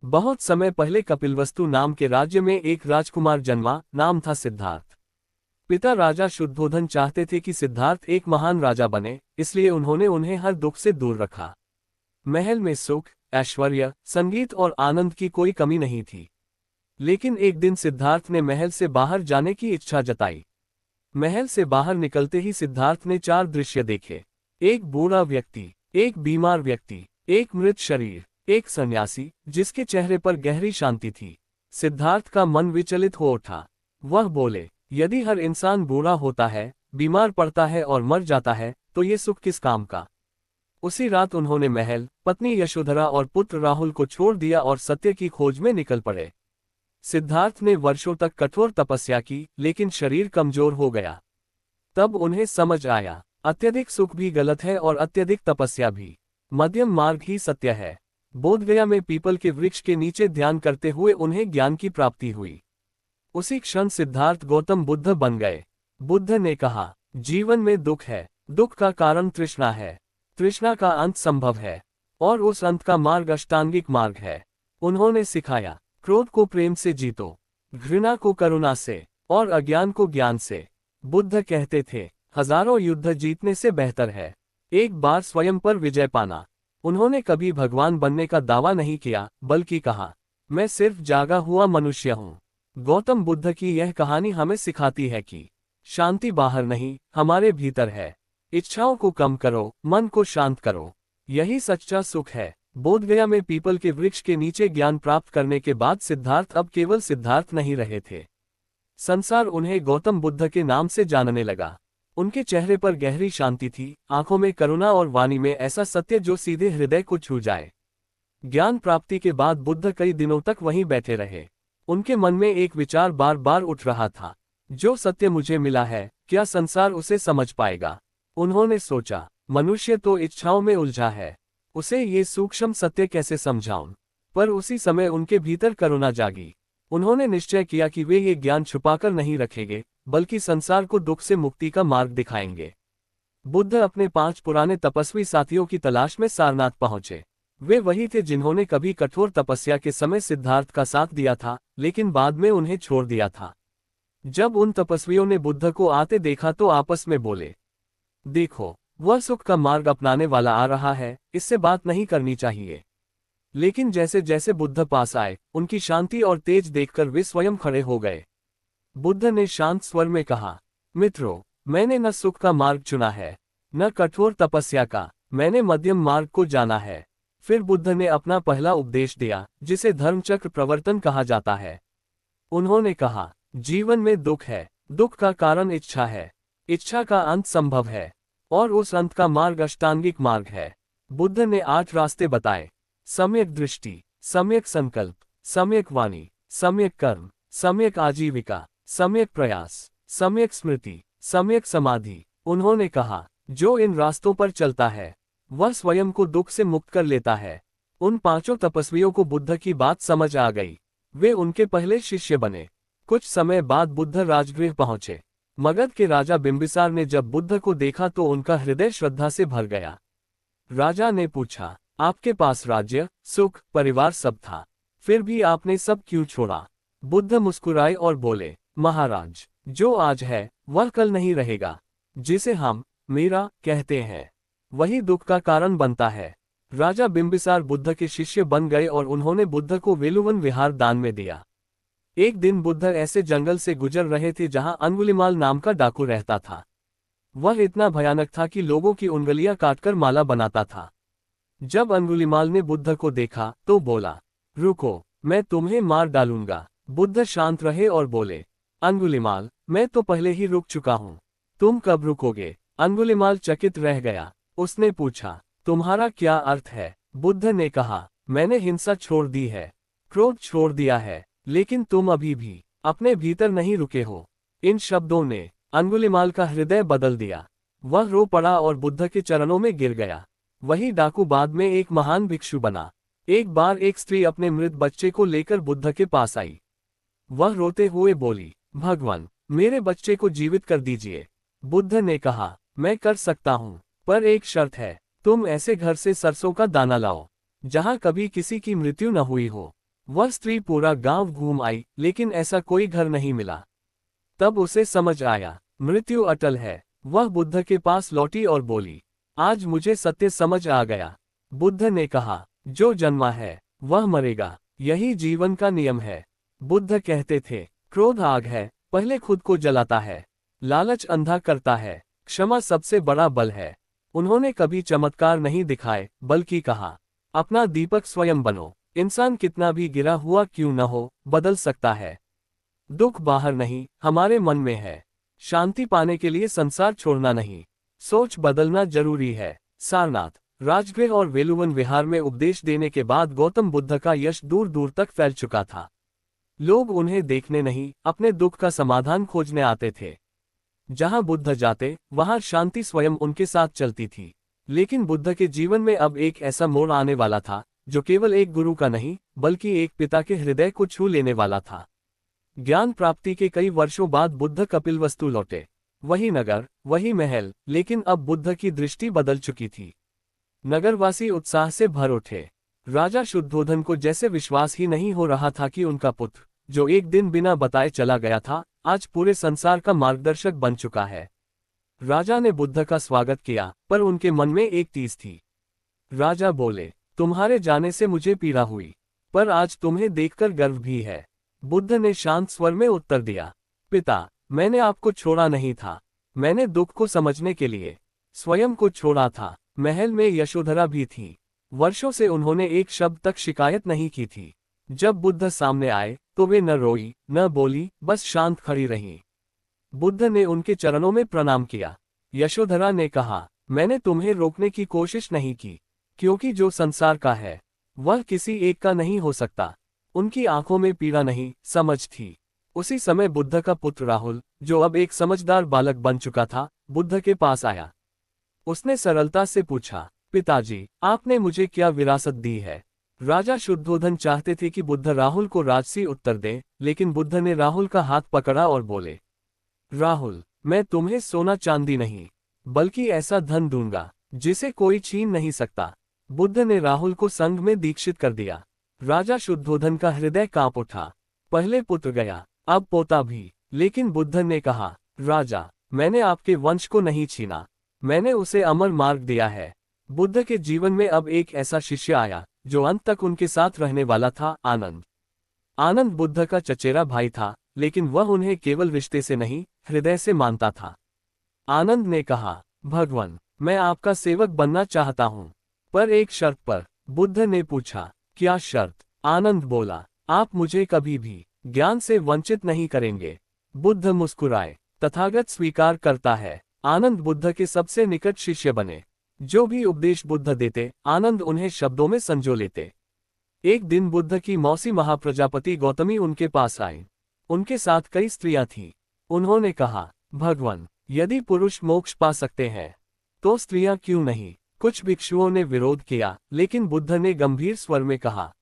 बहुत समय पहले कपिलवस्तु नाम के राज्य में एक राजकुमार जन्मा, नाम था सिद्धार्थ। पिता राजा शुद्धोधन चाहते थे कि सिद्धार्थ एक महान राजा बने, इसलिए उन्होंने उन्हें हर दुख से दूर रखा। महल में सुख, ऐश्वर्य, संगीत और आनंद की कोई कमी नहीं थी। लेकिन एक दिन सिद्धार्थ ने महल से बाहर जाने की इच्छा जताई। महल से बाहर निकलते ही सिद्धार्थ ने चार दृश्य देखे। एक बूढ़ा व्यक्ति, एक बीमार व्यक्ति, एक मृत शरीर, एक सन्यासी जिसके चेहरे पर गहरी शांति थी। सिद्धार्थ का मन विचलित हो उठा। वह बोले, यदि हर इंसान बूढ़ा होता है, बीमार पड़ता है और मर जाता है, तो ये सुख किस काम का। उसी रात उन्होंने महल, पत्नी यशोधरा और पुत्र राहुल को छोड़ दिया और सत्य की खोज में निकल पड़े। सिद्धार्थ ने वर्षों तक कठोर तपस्या की, लेकिन शरीर कमजोर हो गया। तब उन्हें समझ आया, अत्यधिक सुख भी गलत है और अत्यधिक तपस्या भी। मध्यम मार्ग ही सत्य है। बोधगया में पीपल के वृक्ष के नीचे ध्यान करते हुए उन्हें ज्ञान की प्राप्ति हुई। उसी क्षण सिद्धार्थ गौतम बुद्ध बन गए। बुद्ध ने कहा, जीवन में दुख है, दुख का कारण तृष्णा है, तृष्णा का अंत संभव है, और उस अंत का मार्ग अष्टांगिक मार्ग है। उन्होंने सिखाया, क्रोध को प्रेम से जीतो, घृणा को करुणा से, और अज्ञान को ज्ञान से। बुद्ध कहते थे, हजारों युद्ध जीतने से बेहतर है एक बार स्वयं पर विजय पाना। उन्होंने कभी भगवान बनने का दावा नहीं किया, बल्कि कहा, मैं सिर्फ जागा हुआ मनुष्य हूँ। गौतम बुद्ध की यह कहानी हमें सिखाती है कि शांति बाहर नहीं, हमारे भीतर है। इच्छाओं को कम करो, मन को शांत करो, यही सच्चा सुख है। बोधगया में पीपल के वृक्ष के नीचे ज्ञान प्राप्त करने के बाद सिद्धार्थ अब केवल सिद्धार्थ नहीं रहे थे। संसार उन्हें गौतम बुद्ध के नाम से जानने लगा। उनके चेहरे पर गहरी शांति थी, आंखों में करुणा और वाणी में ऐसा सत्य जो सीधे हृदय को छू जाए। ज्ञान प्राप्ति के बाद बुद्ध कई दिनों तक वहीं बैठे रहे। उनके मन में एक विचार बार बार उठ रहा था, जो सत्य मुझे मिला है, क्या संसार उसे समझ पाएगा। उन्होंने सोचा, मनुष्य तो इच्छाओं में उलझा है, उसे ये सूक्ष्म सत्य कैसे समझाऊं। पर उसी समय उनके भीतर करुणा जागी। उन्होंने निश्चय किया कि वे ये ज्ञान छुपाकर नहीं रखेंगे, बल्कि संसार को दुख से मुक्ति का मार्ग दिखाएंगे। बुद्ध अपने 5 पुराने तपस्वी साथियों की तलाश में सारनाथ पहुंचे। वे वही थे जिन्होंने कभी कठोर तपस्या के समय सिद्धार्थ का साथ दिया था, लेकिन बाद में उन्हें छोड़ दिया था। जब उन तपस्वियों ने बुद्ध को आते देखा तो आपस में बोले, देखो, वह सुख का मार्ग अपनाने वाला आ रहा है, इससे बात नहीं करनी चाहिए। लेकिन जैसे जैसे बुद्ध पास आए, उनकी शांति और तेज देखकर वे स्वयं खड़े हो गए। बुद्ध ने शांत स्वर में कहा, मित्रों, मैंने न सुख का मार्ग चुना है, न कठोर तपस्या का, मैंने मध्यम मार्ग को जाना है। फिर बुद्ध ने अपना पहला उपदेश दिया, जिसे धर्मचक्र प्रवर्तन कहा जाता है। उन्होंने कहा, जीवन में दुख है, दुख का कारण इच्छा है, इच्छा का अंत संभव है, और उस अंत का मार्ग अष्टांगिक मार्ग है। बुद्ध ने 8 रास्ते बताए, सम्यक दृष्टि, सम्यक संकल्प, सम्यक वाणी, सम्यक कर्म, सम्यक आजीविका, सम्यक प्रयास, सम्यक स्मृति, सम्यक समाधि। उन्होंने कहा, जो इन रास्तों पर चलता है, वह स्वयं को दुख से मुक्त कर लेता है। उन 5 तपस्वियों को बुद्ध की बात समझ आ गई। वे उनके पहले शिष्य बने। कुछ समय बाद बुद्ध राजगृह पहुंचे। मगध के राजा बिंबिसार ने जब बुद्ध को देखा तो उनका हृदय श्रद्धा से भर गया। राजा ने पूछा, आपके पास राज्य, सुख, परिवार सब था, फिर भी आपने सब क्यों छोड़ा। बुद्ध मुस्कुराए और बोले, महाराज, जो आज है वह कल नहीं रहेगा। जिसे हम मेरा कहते हैं, वही दुख का कारण बनता है। राजा बिंबिसार बुद्ध के शिष्य बन गए और उन्होंने बुद्ध को वेलुवन विहार दान में दिया। एक दिन बुद्ध ऐसे जंगल से गुजर रहे थे जहां अंगुलिमाल नाम का डाकू रहता था। वह इतना भयानक था कि लोगों की उंगलियां काटकर माला बनाता था। जब अंगुलिमाल ने बुद्ध को देखा तो बोला, रुको, मैं तुम्हें मार डालूंगा। बुद्ध शांत रहे और बोले, अंगुलिमाल, मैं तो पहले ही रुक चुका हूँ, तुम कब रुकोगे। अंगुलिमाल चकित रह गया। उसने पूछा, तुम्हारा क्या अर्थ है। बुद्ध ने कहा, मैंने हिंसा छोड़ दी है, क्रोध छोड़ दिया है, लेकिन तुम अभी भी अपने भीतर नहीं रुके हो। इन शब्दों ने अंगुलिमाल का हृदय बदल दिया। वह रो पड़ा और बुद्ध के चरणों में गिर गया। वही डाकू बाद में एक महान भिक्षु बना। एक बार एक स्त्री अपने मृत बच्चे को लेकर बुद्ध के पास आई। वह रोते हुए बोली, भगवान, मेरे बच्चे को जीवित कर दीजिए। बुद्ध ने कहा, मैं कर सकता हूँ, पर एक शर्त है, तुम ऐसे घर से सरसों का दाना लाओ जहाँ कभी किसी की मृत्यु न हुई हो। वह स्त्री पूरा गांव घूम आई, लेकिन ऐसा कोई घर नहीं मिला। तब उसे समझ आया, मृत्यु अटल है। वह बुद्ध के पास लौटी और बोली, आज मुझे सत्य समझ आ गया। बुद्ध ने कहा, जो जन्मा है वह मरेगा, यही जीवन का नियम है। बुद्ध कहते थे, क्रोध आग है, पहले खुद को जलाता है। लालच अंधा करता है, क्षमा सबसे बड़ा बल है। उन्होंने कभी चमत्कार नहीं दिखाए, बल्कि कहा, अपना दीपक स्वयं बनो। इंसान कितना भी गिरा हुआ क्यों न हो, बदल सकता है। दुख बाहर नहीं, हमारे मन में है। शांति पाने के लिए संसार छोड़ना नहीं, सोच बदलना जरूरी है। सारनाथ, राजगृह और वेलुवन विहार में उपदेश देने के बाद गौतम बुद्ध का यश दूर दूर तक फैल चुका था। लोग उन्हें देखने नहीं, अपने दुख का समाधान खोजने आते थे। जहां बुद्ध जाते, वहां शांति स्वयं उनके साथ चलती थी। लेकिन बुद्ध के जीवन में अब एक ऐसा मोड़ आने वाला था, जो केवल एक गुरु का नहीं, बल्कि एक पिता के हृदय को छू लेने वाला था। ज्ञान प्राप्ति के कई वर्षों बाद बुद्ध कपिलवस्तु लौटे। वही नगर, वही महल, लेकिन अब बुद्ध की दृष्टि बदल चुकी थी। नगरवासी उत्साह से भर उठे। राजा शुद्धोधन को जैसे विश्वास ही नहीं हो रहा था कि उनका पुत्र, जो एक दिन बिना बताए चला गया था, आज पूरे संसार का मार्गदर्शक बन चुका है। राजा ने बुद्ध का स्वागत किया, पर उनके मन में एक टीस थी। राजा बोले, तुम्हारे जाने से मुझे पीड़ा हुई, पर आज तुम्हें देखकर गर्व भी है। बुद्ध ने शांत स्वर में उत्तर दिया, पिता, मैंने आपको छोड़ा नहीं था। मैंने दुख को समझने के लिए स्वयं को छोड़ा था। महल में यशोधरा भी थी। वर्षों से उन्होंने एक शब्द तक शिकायत नहीं की थी। जब बुद्ध सामने आए, तो वे न रोई, न बोली, बस शांत खड़ी रहीं। बुद्ध ने उनके चरणों में प्रणाम किया। यशोधरा ने कहा, मैंने तुम्हें रोकने की कोशिश नहीं की, क्योंकि जो संसार का है, वह किसी एक का नहीं हो सकता। उनकी आंखों में पीड़ा नहीं, समझ थी। उसी समय बुद्ध का पुत्र राहुल, जो अब एक समझदार बालक बन चुका था, बुद्ध के पास आया। उसने सरलता से पूछा, पिताजी, आपने मुझे क्या विरासत दी है? राजा शुद्धोधन चाहते थे कि बुद्ध राहुल को राजसी उत्तर दे, लेकिन बुद्ध ने राहुल का हाथ पकड़ा और बोले, राहुल, मैं तुम्हें सोना चांदी नहीं, बल्कि ऐसा धन दूंगा जिसे कोई छीन नहीं सकता। बुद्ध ने राहुल को संघ में दीक्षित कर दिया। राजा शुद्धोधन का हृदय कांप उठा। पहले पुत्र गया, अब पोता भी। लेकिन बुद्ध ने कहा, राजा, मैंने आपके वंश को नहीं छीना, मैंने उसे अमर मार्ग दिया है। बुद्ध के जीवन में अब एक ऐसा शिष्य आया, जो अंत तक उनके साथ रहने वाला था, आनंद। आनंद बुद्ध का चचेरा भाई था, लेकिन वह उन्हें केवल रिश्ते से नहीं, हृदय से मानता था। आनंद ने कहा, भगवान, मैं आपका सेवक बनना चाहता हूँ, पर एक शर्त पर। बुद्ध ने पूछा, क्या शर्त? आनंद बोला, आप मुझे कभी भी ज्ञान से वंचित नहीं करेंगे। बुद्ध मुस्कुराए, तथागत स्वीकार करता है। आनंद बुद्ध के सबसे निकट शिष्य बने। जो भी उपदेश बुद्ध देते, आनंद उन्हें शब्दों में संजो लेते। एक दिन बुद्ध की मौसी महाप्रजापति गौतमी उनके पास आई। उनके साथ कई स्त्रियां थीं। उन्होंने कहा, भगवान, यदि पुरुष मोक्ष पा सकते हैं, तो स्त्रियां क्यों नहीं? कुछ भिक्षुओं ने विरोध किया, लेकिन बुद्ध ने गंभीर स्वर में कहा,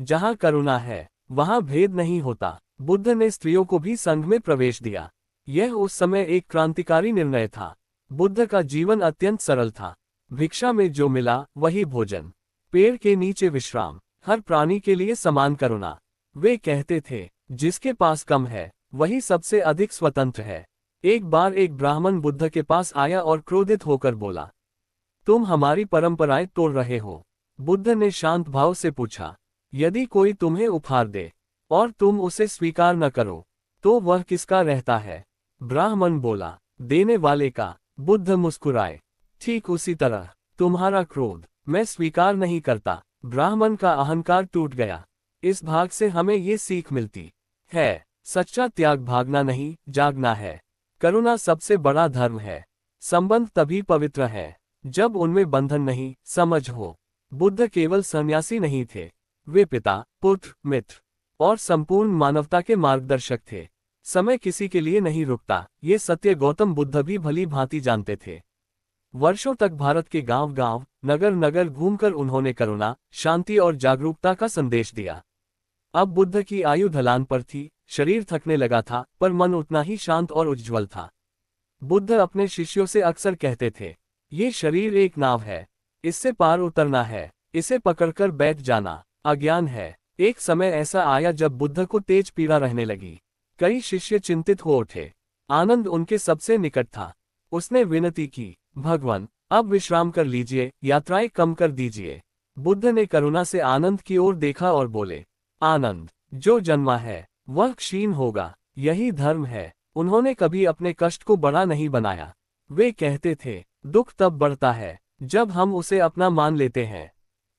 जहां करुणा है, वहां भेद नहीं होता। बुद्ध ने स्त्रियों को भी संघ में प्रवेश दिया। यह उस समय एक क्रांतिकारी निर्णय था। बुद्ध का जीवन अत्यंत सरल था। भिक्षा में जो मिला वही भोजन, पेड़ के नीचे विश्राम, हर प्राणी के लिए समान करुणा। वे कहते थे, जिसके पास कम है, वही सबसे अधिक स्वतंत्र है। एक बार एक ब्राह्मण बुद्ध के पास आया और क्रोधित होकर बोला, तुम हमारी परंपराएं तोड़ रहे हो। बुद्ध ने शांत भाव से पूछा, यदि कोई तुम्हें उपहार दे और तुम उसे स्वीकार न करो, तो वह किसका रहता है? ब्राह्मण बोला, देने वाले का। बुद्ध मुस्कुराए, ठीक उसी तरह तुम्हारा क्रोध मैं स्वीकार नहीं करता। ब्राह्मण का अहंकार टूट गया। इस भाग से हमें ये सीख मिलती है, सच्चा त्याग भागना नहीं, जागना है। करुणा सबसे बड़ा धर्म है। संबंध तभी पवित्र है जब उनमें बंधन नहीं, समझ हो। बुद्ध केवल सन्यासी नहीं थे, वे पिता, पुत्र, मित्र और संपूर्ण मानवता के मार्गदर्शक थे। समय किसी के लिए नहीं रुकता, ये सत्य गौतम बुद्ध भी भली भांति जानते थे। वर्षों तक भारत के गांव-गांव, नगर-नगर घूमकर उन्होंने करुणा, शांति और जागरूकता का संदेश दिया। अब बुद्ध की आयु ढलान पर थी, शरीर थकने लगा था, पर मन उतना ही शांत और उज्ज्वल था। बुद्ध अपने शिष्यों से अक्सर कहते थे, ये शरीर एक नाव है, इससे पार उतरना है, इसे पकड़कर बैठ जाना अज्ञान है। एक समय ऐसा आया जब बुद्ध को तेज पीड़ा रहने लगी। कई शिष्य चिंतित हो उठे। आनंद उनके सबसे निकट था। उसने विनती की, भगवान, अब विश्राम कर लीजिए, यात्राएं कम कर दीजिए। बुद्ध ने करुणा से आनंद की ओर देखा और बोले, आनंद, जो जन्मा है वह क्षीण होगा, यही धर्म है। उन्होंने कभी अपने कष्ट को बड़ा नहीं बनाया। वे कहते थे, दुख तब बढ़ता है जब हम उसे अपना मान लेते हैं।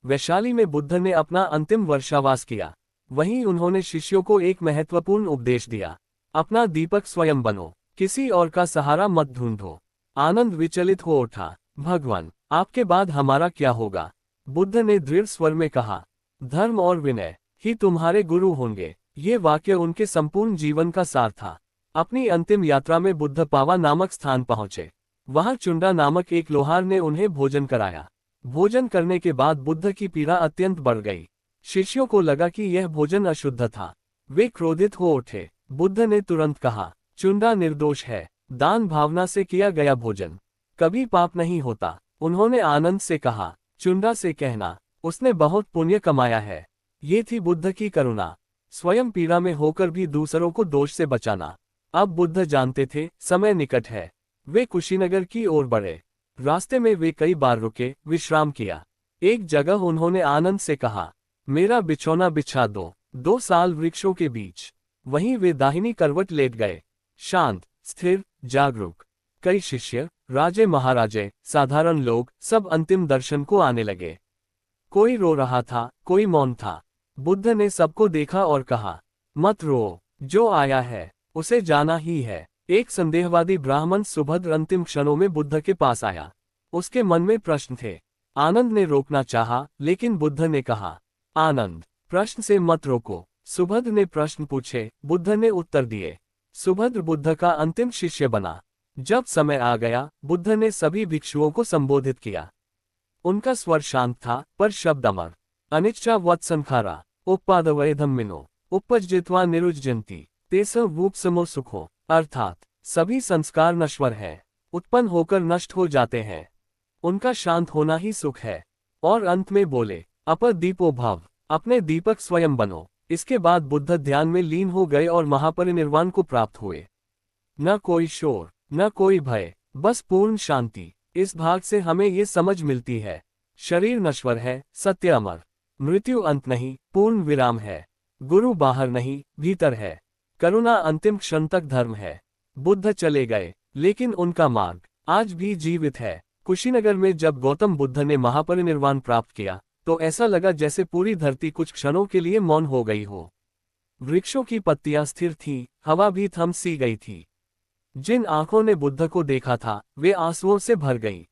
वैशाली में बुद्ध ने अपना अंतिम वर्षावास किया। वहीं उन्होंने शिष्यों को एक महत्वपूर्ण उपदेश दिया, अपना दीपक स्वयं बनो, किसी और का सहारा मत ढूंढो। आनंद विचलित हो उठा, भगवान, आपके बाद हमारा क्या होगा? बुद्ध ने दृढ़ स्वर में कहा, धर्म और विनय ही तुम्हारे गुरु होंगे। ये वाक्य उनके संपूर्ण जीवन का सार था। अपनी अंतिम यात्रा में बुद्ध पावा नामक स्थान पहुंचे। वहां चुंडा नामक एक लोहार ने उन्हें भोजन कराया। भोजन करने के बाद बुद्ध की पीड़ा अत्यंत बढ़ गई। शिष्यों को लगा कि यह भोजन अशुद्ध था। वे क्रोधित हो उठे। बुद्ध ने तुरंत कहा, चुंडा निर्दोष है, दान भावना से किया गया भोजन कभी पाप नहीं होता। उन्होंने आनंद से कहा, चुंडा से कहना, उसने बहुत पुण्य कमाया है। ये थी बुद्ध की करुणा, स्वयं पीड़ा में होकर भी दूसरों को दोष से बचाना। अब बुद्ध जानते थे, समय निकट है। वे कुशीनगर की ओर बढ़े। रास्ते में वे कई बार रुके, विश्राम किया। एक जगह उन्होंने आनंद से कहा, मेरा बिछौना बिछा दो। 2 साल वृक्षों के बीच। वहीं वे दाहिनी करवट लेट गए, शांत, स्थिर, जागरूक। कई शिष्य, राजे महाराजे, साधारण लोग, सब अंतिम दर्शन को आने लगे। कोई रो रहा था, कोई मौन था। बुद्ध ने सबको देखा और कहा, मत रो, जो आया है उसे जाना ही है। एक संदेहवादी ब्राह्मण सुभद्र अंतिम क्षणों में बुद्ध के पास आया। उसके मन में प्रश्न थे। आनंद ने रोकना चाहा, लेकिन बुद्ध ने कहा, आनंद, प्रश्न से मत रोको। सुभद्र ने प्रश्न पूछे, बुद्ध ने उत्तर दिए। सुभद्र बुद्ध का अंतिम शिष्य बना। जब समय आ गया, बुद्ध ने सभी भिक्षुओं को संबोधित किया। उनका स्वर शांत था, पर शब्द अमर। अनिच्चा वत्संखारा, उपादवय धम्मिनो, उपजजित्वा निरुज्जन्ति, तेसर वूपसमो सुखो। अर्थात, सभी संस्कार नश्वर हैं, उत्पन्न होकर नष्ट हो जाते हैं। उनका शांत होना ही सुख है। और अंत में बोले, अपर दीपो भव, अपने दीपक स्वयं बनो। इसके बाद बुद्ध ध्यान में लीन हो गए और महापरिनिर्वाण को प्राप्त हुए। न कोई शोर, न कोई भय, बस पूर्ण शांति। इस भाग से हमें ये समझ मिलती है, शरीर नश्वर है, सत्य अमर। मृत्यु अंत नहीं, पूर्ण विराम है। गुरु बाहर नहीं, भीतर है। करुणा अंतिम क्षण तक धर्म है। बुद्ध चले गए, लेकिन उनका मार्ग आज भी जीवित है। कुशीनगर में जब गौतम बुद्ध ने महापरिनिर्वाण प्राप्त किया, तो ऐसा लगा जैसे पूरी धरती कुछ क्षणों के लिए मौन हो गई हो। वृक्षों की पत्तियां स्थिर थीं, हवा भी थम सी गई थी। जिन आंखों ने बुद्ध को देखा था, वे आंसुओं से भर गई।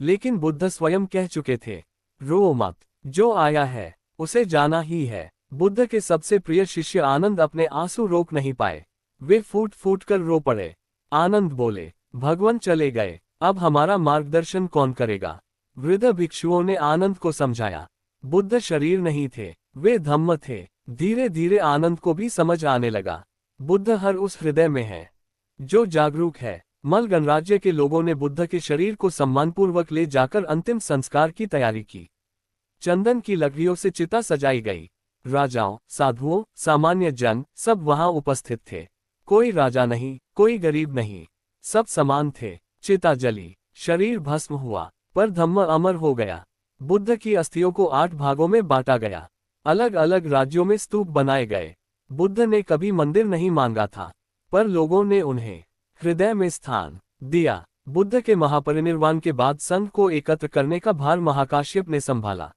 लेकिन बुद्ध स्वयं कह चुके थे, रो मत, जो आया है उसे जाना ही है। बुद्ध के सबसे प्रिय शिष्य आनंद अपने आंसू रोक नहीं पाए। वे फूट फूट कर रो पड़े। आनंद बोले, भगवान चले गए, अब हमारा मार्गदर्शन कौन करेगा? वृद्ध भिक्षुओं ने आनंद को समझाया, बुद्ध शरीर नहीं थे, वे धम्म थे। धीरे धीरे आनंद को भी समझ आने लगा, बुद्ध हर उस हृदय में है जो जागरूक है। मल गणराज्य के लोगों ने बुद्ध के शरीर को सम्मानपूर्वक ले जाकर अंतिम संस्कार की तैयारी की। चंदन की लकड़ियों से चिता सजाई गई। राजाओं, साधुओं, सामान्य जन सब वहां उपस्थित थे। कोई राजा नहीं, कोई गरीब नहीं, सब समान थे। चिता जली, शरीर भस्म हुआ, पर धम्म अमर हो गया। बुद्ध की अस्थियों को 8 भागों में बांटा गया। अलग अलग राज्यों में स्तूप बनाए गए। बुद्ध ने कभी मंदिर नहीं मांगा था, पर लोगों ने उन्हें हृदय में स्थान दिया। बुद्ध के महापरिनिर्वाण के बाद संघ को एकत्र करने का भार महाकाश्यप ने संभाला।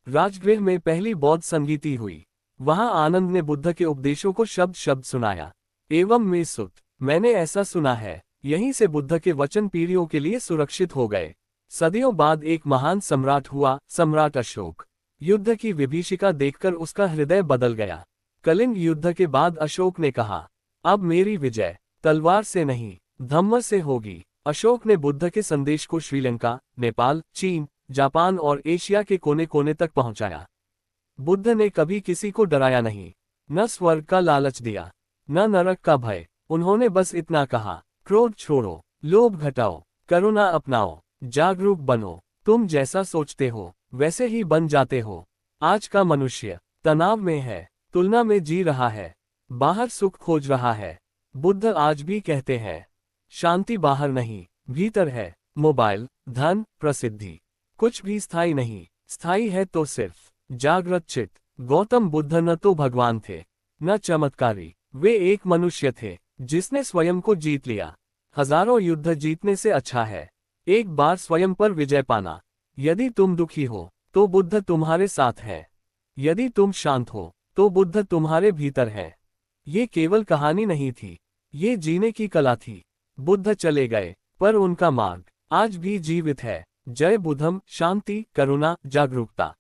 राजगृह में पहली बौद्ध संगीति हुई। वहां आनंद ने बुद्ध के उपदेशों को शब्द शब्द सुनाया। एवं में सुत, मैंने ऐसा सुना है, यहीं से बुद्ध के वचन पीढ़ियों के लिए सुरक्षित हो गए। सदियों बाद एक महान सम्राट हुआ, सम्राट अशोक। युद्ध की विभीषिका देखकर उसका हृदय बदल गया। कलिंग युद्ध के बाद अशोक ने कहा, अब मेरी विजय तलवार से नहीं, धम्म से होगी। अशोक ने बुद्ध के संदेश को श्रीलंका, नेपाल, चीन, जापान और एशिया के कोने कोने तक पहुंचाया। बुद्ध ने कभी किसी को डराया नहीं, न स्वर्ग का लालच दिया, न नरक का भय। उन्होंने बस इतना कहा, क्रोध छोड़ो, लोभ घटाओ, करुणा अपनाओ, जागरूक बनो। तुम जैसा सोचते हो वैसे ही बन जाते हो। आज का मनुष्य तनाव में है, तुलना में जी रहा है, बाहर सुख खोज रहा है। बुद्ध आज भी कहते हैं, शांति बाहर नहीं, भीतर है। मोबाइल, धन, प्रसिद्धि, कुछ भी स्थायी नहीं। स्थायी है तो सिर्फ जागृत चित्त। गौतम बुद्ध न तो भगवान थे, न चमत्कारी। वे एक मनुष्य थे जिसने स्वयं को जीत लिया। हजारों युद्ध जीतने से अच्छा है एक बार स्वयं पर विजय पाना। यदि तुम दुखी हो तो बुद्ध तुम्हारे साथ है, यदि तुम शांत हो तो बुद्ध तुम्हारे भीतर है। ये केवल कहानी नहीं थी, ये जीने की कला थी। बुद्ध चले गए, पर उनका मार्ग आज भी जीवित है। जय बुद्धम, शांति, करुणा, जागरूकता।